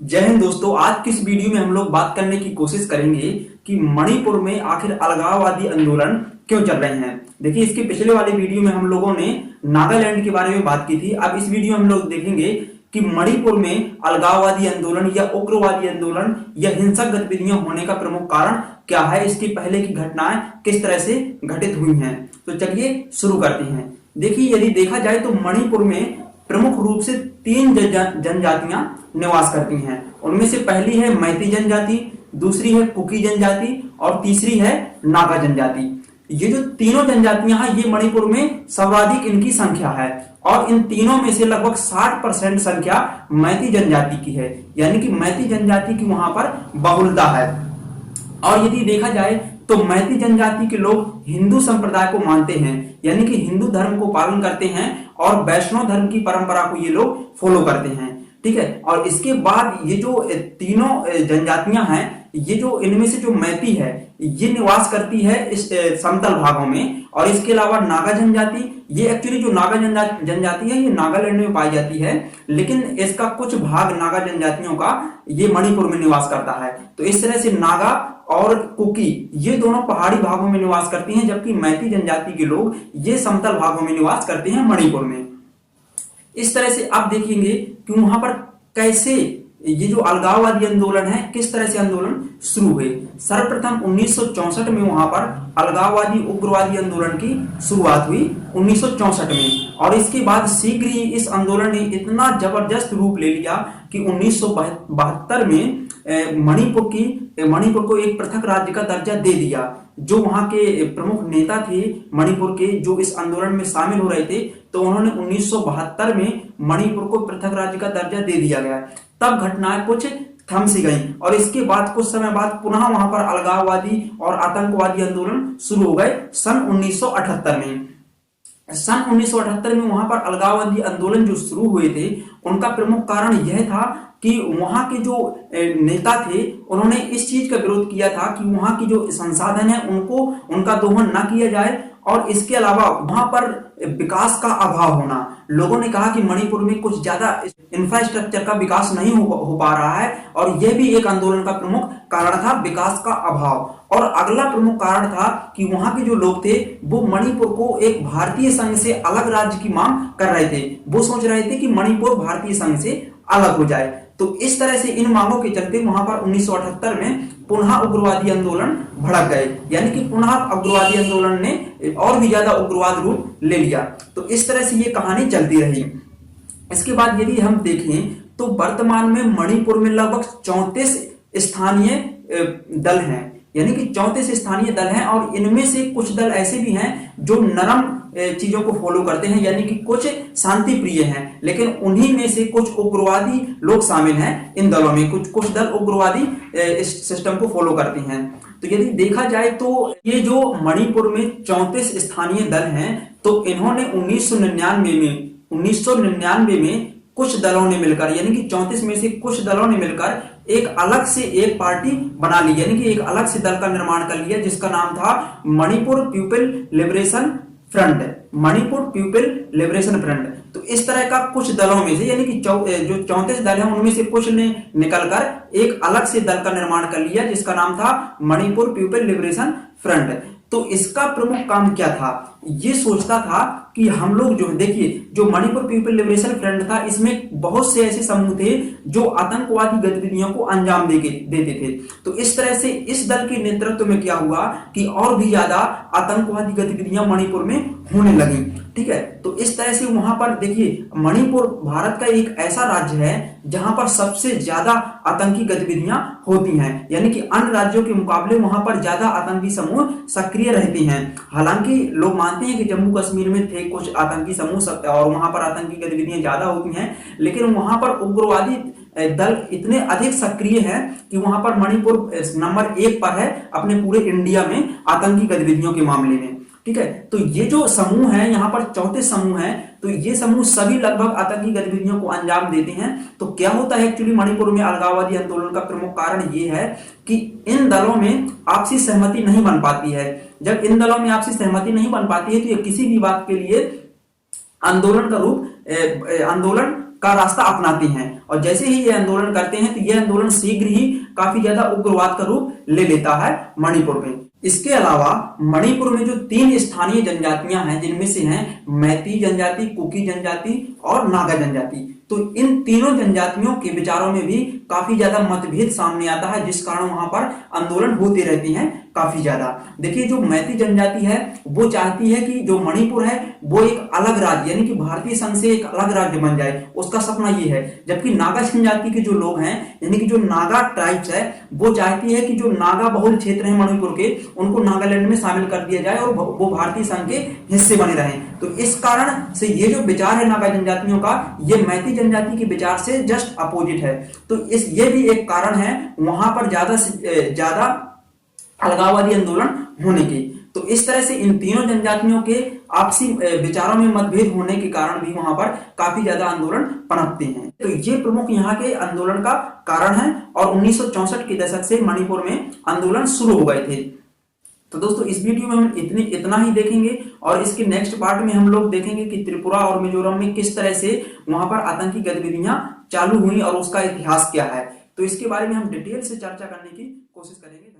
जय हिंद दोस्तों। आज की इस वीडियो में हम लोग बात करने की कोशिश करेंगे कि मणिपुर में आखिर अलगाववादी आंदोलन क्यों चल रहे हैं। देखिए, इसके पिछले वाले वीडियो में हम लोगों ने नागालैंड के बारे में बात की थी। अब इस वीडियो में हम लोग देखेंगे कि मणिपुर में अलगाववादी आंदोलन या उग्रवादी आंदोलन या हिंसक गतिविधियां होने का प्रमुख कारण क्या है, इसकी पहले की घटनाएं किस तरह से घटित हुई हैं। तो चलिए शुरू करते हैं। देखिए, यदि देखा जाए तो मणिपुर में प्रमुख रूप से तीन जनजातियां निवास करती हैं। उनमें से पहली है मैती जनजाति, दूसरी है कुकी जनजाति और तीसरी है नागा जनजाति। ये जो तीनों जनजातियां हैं, ये मणिपुर में सर्वाधिक इनकी संख्या है और इन तीनों में से लगभग 60% संख्या मैती जनजाति की है, यानी कि मैती जनजाति की वहां पर बहुलता है। और यदि देखा जाए तो मैती जनजाति के लोग हिंदू संप्रदाय को मानते हैं, यानी कि हिंदू धर्म को पालन करते हैं और वैष्णव धर्म की परंपरा को ये लोग फॉलो करते हैं। ठीक है। और इसके बाद ये जो तीनों जनजातियां हैं, ये जो इनमें से जो मैती है ये निवास करती है इस समतल भागों में। और इसके अलावा नागा जनजाति, ये एक्चुअली जो नागा जनजाति है ये नागालैंड में पाई जाती है, लेकिन इसका कुछ भाग नागा जनजातियों का ये मणिपुर में निवास करता है। तो इस तरह से नागा और कुकी ये दोनों पहाड़ी भागों में निवास करती हैं, जबकि मैती जनजाति के लोग ये समतल भागों में निवास करते हैं मणिपुर में। इस तरह से आप देखेंगे कि वहां पर कैसे ये जो अलगाववादी आंदोलन है, किस तरह से आंदोलन शुरू हुए। सर्वप्रथम 1964 में वहां पर अलगाववादी उग्रवादी आंदोलन की शुरुआत हुई 1964 में। और इसके बाद शीघ्र ही इस आंदोलन ने इतना जबरदस्त रूप ले लिया कि 1972 में मणिपुर को एक पृथक राज्य का दर्जा दे दिया। जो वहां के प्रमुख नेता थे मणिपुर के, जो इस आंदोलन में शामिल हो रहे थे, तो उन्होंने 1972 में मणिपुर को पृथक राज्य का दर्जा दे दिया गया। तब घटनाएं कुछ थम सी गई और इसके बाद कुछ समय बाद पुनः वहां पर अलगाववादी और आतंकवादी आंदोलन शुरू हो गए सन 1978 में। सन 1978 में वहां पर अलगाववादी आंदोलन जो शुरू हुए थे, उनका प्रमुख कारण यह था कि वहां के जो नेता थे उन्होंने इस चीज का विरोध किया था कि वहां की जो संसाधन है उनका दोहन न किया जाए और इसके अलावा वहां पर विकास का अभाव होना। लोगों ने कहा कि मणिपुर में कुछ ज्यादा इंफ्रास्ट्रक्चर का विकास नहीं हो पा रहा है और यह भी एक आंदोलन का प्रमुख कारण था, विकास का अभाव। और अगला प्रमुख कारण था कि वहां के जो लोग थे वो मणिपुर को एक भारतीय संघ से अलग राज्य की मांग कर रहे थे। वो सोच रहे थे कि मणिपुर भारतीय संघ से अलग हो जाए। तो इस तरह से इन मांगों के चलते वहां पर 1978 में पुनः उग्रवादी आंदोलन भड़क गए, यानी कि पुनः उग्रवादी आंदोलन ने और भी ज्यादा उग्रवाद रूप ले लिया। तो इस तरह से ये कहानी चलती रही। इसके बाद यदि हम देखें तो वर्तमान में मणिपुर में लगभग 34 स्थानीय दल हैं, यानी कि 34 स्थानीय दल हैं और इनमें से कुछ दल ऐसे भी हैं जो नरम चीजों को फॉलो करते हैं, यानी कि कुछ शांति प्रिय हैं, लेकिन उन्हीं में से कुछ उग्रवादी लोग शामिल हैं इन दलों में। कुछ दल उग्रवादी इस सिस्टम को फॉलो करते हैं। तो यदि देखा जाए तो ये जो मणिपुर में 34 स्थानीय दल हैं, तो इन्होंने 1999 में कुछ दलों ने मिलकर, यानी कि 34 में से कुछ दलों ने मिलकर एक अलग से एक पार्टी बना ली, यानी कि एक अलग से दल का निर्माण कर लिया, जिसका नाम था Manipur people liberation front. Manipur people liberation front. तो इस तरह का कुछ दलों में से, यानी कि जो 34 दल हैं उनमें से कुछ ने निकलकर एक अलग से दल का निर्माण कर लिया, जिसका नाम था मणिपुर पीपल लिबरेशन फ्रंट। तो इसका प्रमुख काम क्या था? ये सोचता था कि हम लोग जो देखिए, जो मणिपुर पीपल लिबरेशन फ्रंट था, इसमें बहुत से ऐसे समूह थे जो आतंकवादी गतिविधियों को अंजाम देते थे। तो इस तरह से इस दल के नेतृत्व में क्या हुआ कि और भी ज्यादा आतंकवादी गतिविधियां मणिपुर में होने लगी। ठीक है। तो इस तरह से वहां पर देखिए, मणिपुर भारत का एक ऐसा राज्य है जहां पर सबसे ज्यादा आतंकी गतिविधियां होती हैं, यानी कि अन्य राज्यों के मुकाबले वहां पर ज्यादा आतंकी समूह सक्रिय रहते हैं। हालांकि लोग मानते हैं कि जम्मू कश्मीर में थे कुछ आतंकी समूह और वहां पर आतंकी गतिविधियां ज्यादा होती हैं, लेकिन वहां पर उग्रवादी दल इतने अधिक सक्रिय हैं कि वहां पर मणिपुर नंबर 1 पर है अपने पूरे इंडिया में आतंकी गतिविधियों के मामले में। ठीक है। तो ये जो समूह है, यहाँ पर 34 समूह हैं, तो ये समूह सभी लगभग आतंकी गतिविधियों को अंजाम देते हैं। तो क्या होता है एक्चुअली मणिपुर में अलगाववादी आंदोलन का प्रमुख कारण ये है कि इन दलों में आपसी सहमति नहीं बन पाती है। जब इन दलों में आपसी सहमति नहीं बन पाती है तो ये किसी भी बात के लिए आंदोलन का रास्ता अपनाते हैं। और जैसे ही ये आंदोलन करते हैं तो ये आंदोलन शीघ्र ही काफी ज्यादा उग्रवाद का रूप ले लेता है मणिपुर में। इसके अलावा मणिपुर में जो 3 स्थानीय जनजातियां हैं, जिनमें से हैं मैती जनजाति, कुकी जनजाति और नागा जनजाति, तो इन तीनों जनजातियों के विचारों में भी काफी ज्यादा मतभेद सामने आता है, जिस कारण वहां पर आंदोलन होते रहते हैं काफी ज्यादा। देखिए, जो मैती जनजाति है वो चाहती है कि जो मणिपुर है वो एक अलग राज्य यानी कि भारतीय संघ से एक अलग राज्य बन जाए, उसका सपना ये है। जबकि नागा जनजाति के जो लोग हैं यानी कि जो नागा ट्राइब्स है वो चाहती है कि जो नागा बहुल क्षेत्र है मणिपुर के, उनको नागालैंड में शामिल कर दिया जाए और वो भारतीय संघ के हिस्से बने रहें। तो इस कारण से ये जो विचार है नागा जनजातियों का, ये मैती जनजाति के विचार से जस्ट अपोजिट है। तो ये भी एक कारण है वहां पर ज्यादा से ज्यादा अलगाववादी आंदोलन होने की। तो इस तरह से इन तीनों जनजातियों के आपसी विचारों में मतभेद होने के कारण भी वहां पर काफी ज्यादा आंदोलन पनपते हैं। तो ये प्रमुख यहाँ के आंदोलन का कारण है और 1964 के दशक से मणिपुर में आंदोलन शुरू हो गए थे। तो दोस्तों, इस वीडियो में हम इतना ही देखेंगे और इसके नेक्स्ट पार्ट में हम लोग देखेंगे कि त्रिपुरा और मिजोरम में किस तरह से वहां पर आतंकी गतिविधियां चालू हुई और उसका इतिहास क्या है। तो इसके बारे में हम डिटेल से चर्चा करने की कोशिश करेंगे।